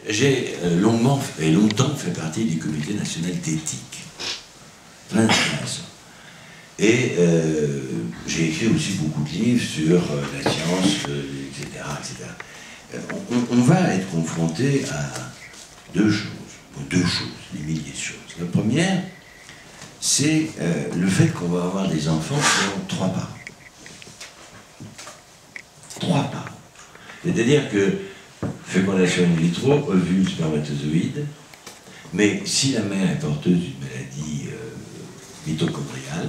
j'ai longuement et longtemps fait partie du comité national d'éthique. Très intéressant. Et j'ai écrit aussi beaucoup de livres sur la science, etc., etc. On va être confronté à deux choses, des milliers de choses. La première, c'est le fait qu'on va avoir des enfants qui ont 3 parents. 3 parents. C'est-à-dire que fécondation in vitro, ovule, spermatozoïde, mais si la mère est porteuse d'une maladie mitochondriale,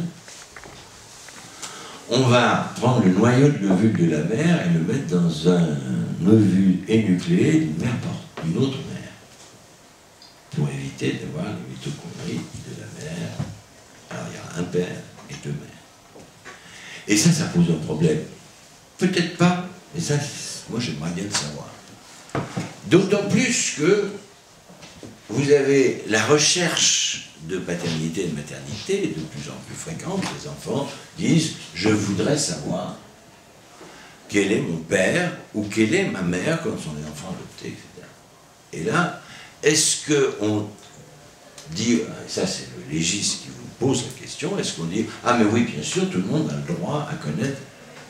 on va prendre le noyau de l'ovule de la mère et le mettre dans un ovule énucléé d'une autre mère, pour éviter d'avoir les mitochondries de la mère. Alors il y a un père et 2 mères. Et ça pose un problème. Peut-être pas, mais ça, moi j'aimerais bien le savoir. D'autant plus que vous avez la recherche de paternité et de maternité de plus en plus fréquente. Les enfants disent « je voudrais savoir quel est mon père ou quelle est ma mère quand sont les enfants adoptés, etc. » Et là, est-ce qu'on dit, ça c'est le légiste qui vous pose la question, est-ce qu'on dit « ah mais oui, bien sûr, tout le monde a le droit à connaître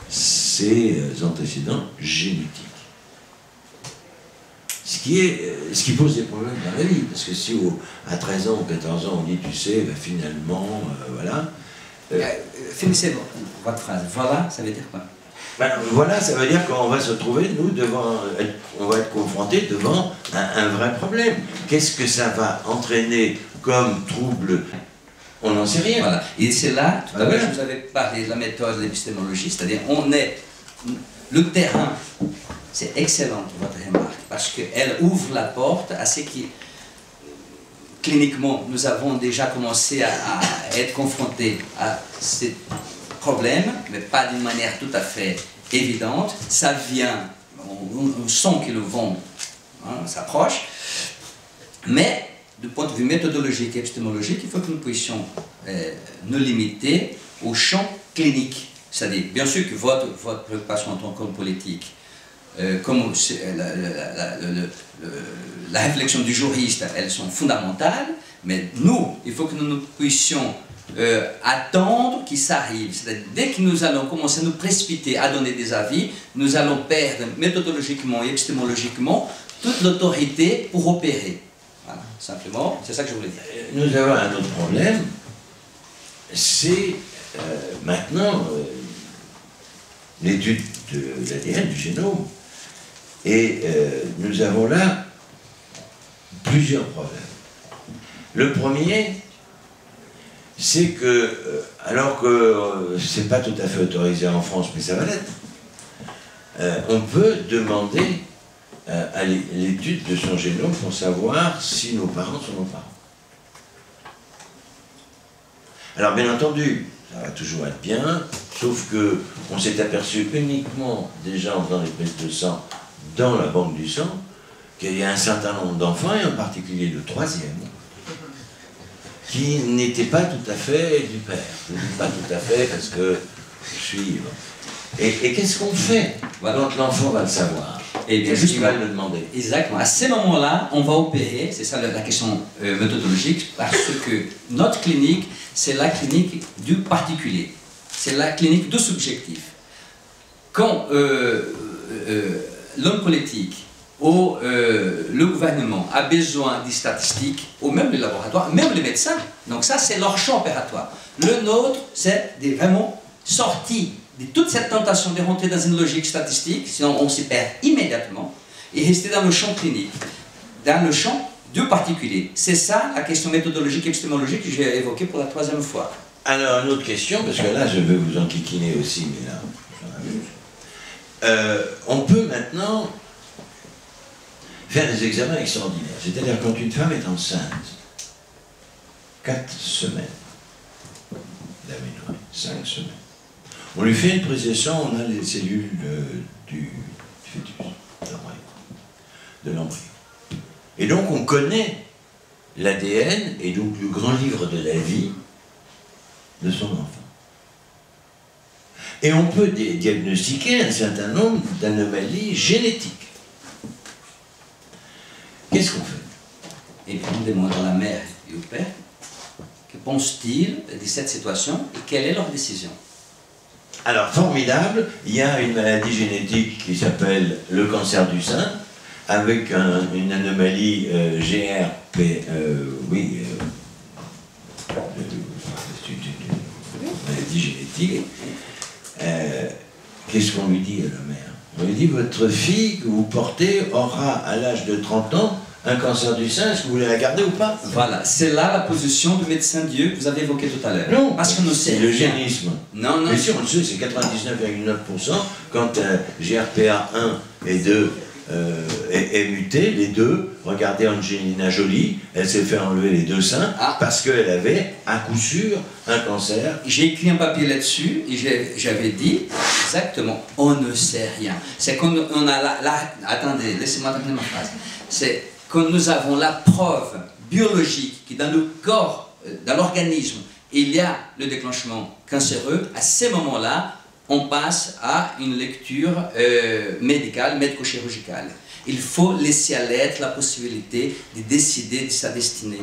ses antécédents génétiques ». Ce qui pose des problèmes dans la vie, parce que si à 13 ans ou 14 ans on dit, tu sais, bah, finalement, voilà. Finissez votre phrase. Voilà, ça veut dire quoi? Ben, voilà, ça veut dire qu'on va se trouver, nous, on va être confrontés devant un vrai problème. Qu'est-ce que ça va entraîner comme trouble? On n'en sait rien. Voilà. Et c'est là, tout à l'heure, je vous avais parlé de la méthode de l'épistémologie, c'est-à-dire le terrain. C'est excellent votre remarque, parce qu'elle ouvre la porte à ce qui, cliniquement, nous avons déjà commencé à être confrontés à ces problèmes, mais pas d'une manière tout à fait évidente. Ça vient, on sent que le vent s'approche, mais du point de vue méthodologique et épistémologique, il faut que nous puissions nous limiter au champ clinique. C'est-à-dire, bien sûr que votre préoccupation en tant qu'homme politique, comme la réflexion du juriste, elles sont fondamentales, mais nous, il faut que nous puissions attendre qu'il s'arrive. C'est-à-dire, dès que nous allons commencer à nous précipiter à donner des avis, nous allons perdre méthodologiquement et épistémologiquement toute l'autorité pour opérer. Voilà, simplement, c'est ça que je voulais dire. Nous avons un autre problème, c'est maintenant l'étude de l'ADN, du génome. Et nous avons là plusieurs problèmes. Le premier, c'est que, alors que c'est pas tout à fait autorisé en France, mais ça va l'être, on peut demander à l'étude de son génome pour savoir si nos parents sont nos parents. Alors bien entendu, ça va toujours être bien, sauf que on s'est aperçu uniquement déjà en faisant les prises de sang dans la banque du sang, qu'il y a un certain nombre d'enfants, et en particulier le 3e, qui n'étaient pas tout à fait du père. Je ne dis pas tout à fait parce que je suis... Et qu'est-ce qu'on fait quand l'enfant va le savoir? Et bien juste va le demander. Exactement. À ces moments-là, on va opérer, c'est ça la question méthodologique, parce que notre clinique, c'est la clinique du particulier. C'est la clinique du subjectif. Quand l'homme politique ou le gouvernement a besoin des statistiques, ou même les laboratoires, même les médecins, donc ça c'est leur champ opératoire. Le nôtre, c'est vraiment sorti de toute cette tentation de rentrer dans une logique statistique, sinon on s'y perd immédiatement, et rester dans le champ clinique, dans le champ du particulier. C'est ça la question méthodologique et épistémologique que j'ai évoquée pour la 3e fois. Alors, une autre question, parce que là je veux vous enquiquiner aussi, mais là, j'en amuse. On peut maintenant faire des examens extraordinaires. C'est-à-dire quand une femme est enceinte, 4 semaines d'aménorrhée, 5 semaines, on lui fait une prise de sang, on a les cellules du fœtus, de l'embryon. Et donc on connaît l'ADN et donc le grand livre de la vie de son enfant. Et on peut diagnostiquer un certain nombre d'anomalies génétiques. qu'est-ce qu'on fait? Et puis on demande à la mère et au père, que pensent-ils de cette situation et quelle est leur décision? Alors, formidable, il y a une maladie génétique qui s'appelle le cancer du sein, avec une anomalie GRP, oui, c'est une maladie génétique. Qu'est-ce qu'on lui dit à la mère? On lui dit, votre fille que vous portez aura à l'âge de 30 ans un cancer du sein, est-ce que vous voulez la garder ou pas? Voilà, c'est là la position du médecin Dieu que vous avez évoquée tout à l'heure. Non, parce qu'on ne sait c'est rien. l'eugénisme. Non, non. Mais si on le sait, c'est 99,9%. Quand GRPA 1 et 2 est muté, les deux, regardez Angelina Jolie, elle s'est fait enlever les deux seins parce qu'elle avait, à coup sûr, un cancer. J'ai écrit un papier là-dessus et j'avais dit exactement, on ne sait rien. C'est qu'on a attendez, laissez-moi terminer ma phrase. C'est que nous avons la preuve biologique que dans le corps, dans l'organisme, il y a le déclenchement cancéreux. À ces moments-là, on passe à une lecture médicale, médico-chirurgicale. Il faut laisser à l'être la possibilité de décider de sa destinée.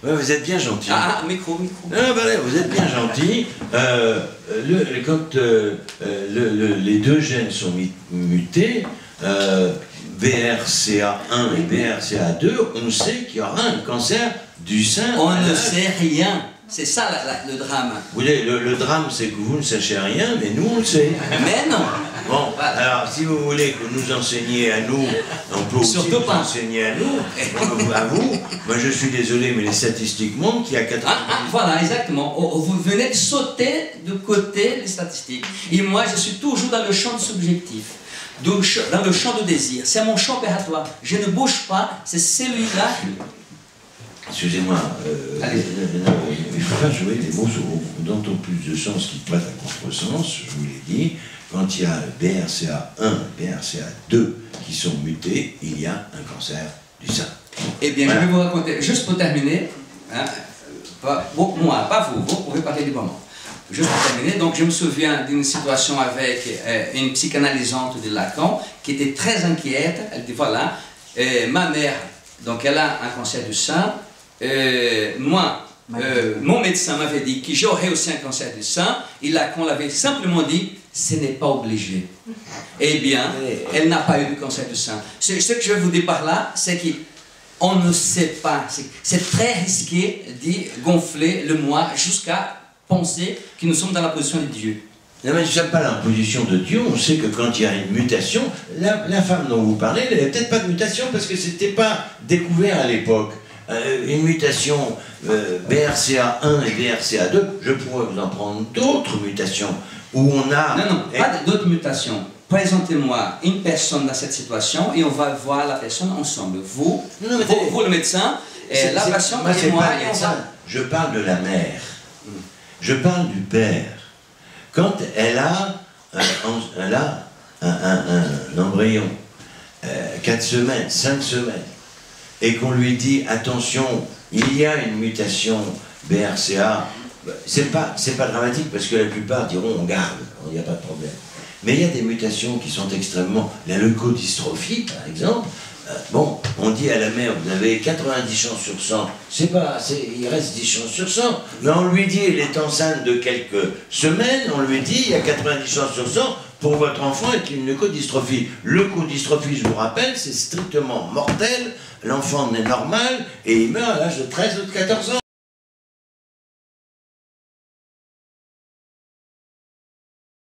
Ouais, vous êtes bien gentil. Ah, micro. Ah, bah, vous êtes bien gentil. Quand les deux gènes sont mutés, BRCA1 et BRCA2, on sait qu'il y aura un cancer du sein. On ne sait rien. C'est ça le drame. Vous voulez, le drame, c'est que vous ne sachez rien, mais nous, on le sait. Mais non. Bon, alors, si vous voulez que nous enseigniez à nous, on peut aussi surtout vous pas enseigner à nous, à vous. Moi, je suis désolé, mais les statistiques montrent qu'il y a 80... Voilà, exactement. Vous venez de sauter de côté les statistiques. Et moi, je suis toujours dans le champ subjectif. Dans le champ de désir. C'est mon champ opératoire. Je ne bouge pas, c'est celui-là. Excusez-moi, il ne faut pas jouer les mots d'autant plus de sens qui prêtent à contresens, je vous l'ai dit. Quand il y a BRCA1 et BRCA2 qui sont mutés, il y a un cancer du sein. Eh bien, voilà. Je vais vous raconter, juste pour terminer, hein, moi, pas vous pouvez parler librement. Juste pour terminer, donc je me souviens d'une situation avec une psychanalysante de Lacan qui était très inquiète. Elle dit voilà, ma mère, donc elle a un cancer du sein. Mon médecin m'avait dit que j'aurais aussi un cancer du sein. Et Lacan l'avait simplement dit, ce n'est pas obligé. Eh bien, elle n'a pas eu de cancer du sein. Ce que je vais vous dire par là, c'est qu'on ne sait pas. C'est très risqué de gonfler le moi jusqu'à penser que nous sommes dans la position de Dieu. Non, mais nous ne sommes pas dans la position de Dieu. On sait que quand il y a une mutation, la femme dont vous parlez, elle n'avait peut-être pas de mutation parce que ce n'était pas découvert à l'époque. Une mutation BRCA1 et BRCA2, je pourrais vous en prendre d'autres mutations où on a... Non, pas d'autres mutations. Présentez-moi une personne dans cette situation et on va voir la personne ensemble. Vous le médecin, et la patiente et moi, et on va... Je parle de la mère. Je parle du père. Quand elle a un embryon, 4 semaines, 5 semaines, et qu'on lui dit, attention, il y a une mutation BRCA, c'est pas dramatique parce que la plupart diront, on garde, il n'y a pas de problème. Mais il y a des mutations qui sont extrêmement... La leucodystrophie, par exemple, bon, on dit à la mère, vous avez 90 chances sur 100, il reste 10 chances sur 100, mais on lui dit, elle est enceinte de quelques semaines, on lui dit, il y a 90 chances sur 100 pour votre enfant est une leucodystrophie. Leucodystrophie, je vous rappelle, c'est strictement mortel, l'enfant est normal et il meurt à l'âge de 13 ou de 14 ans.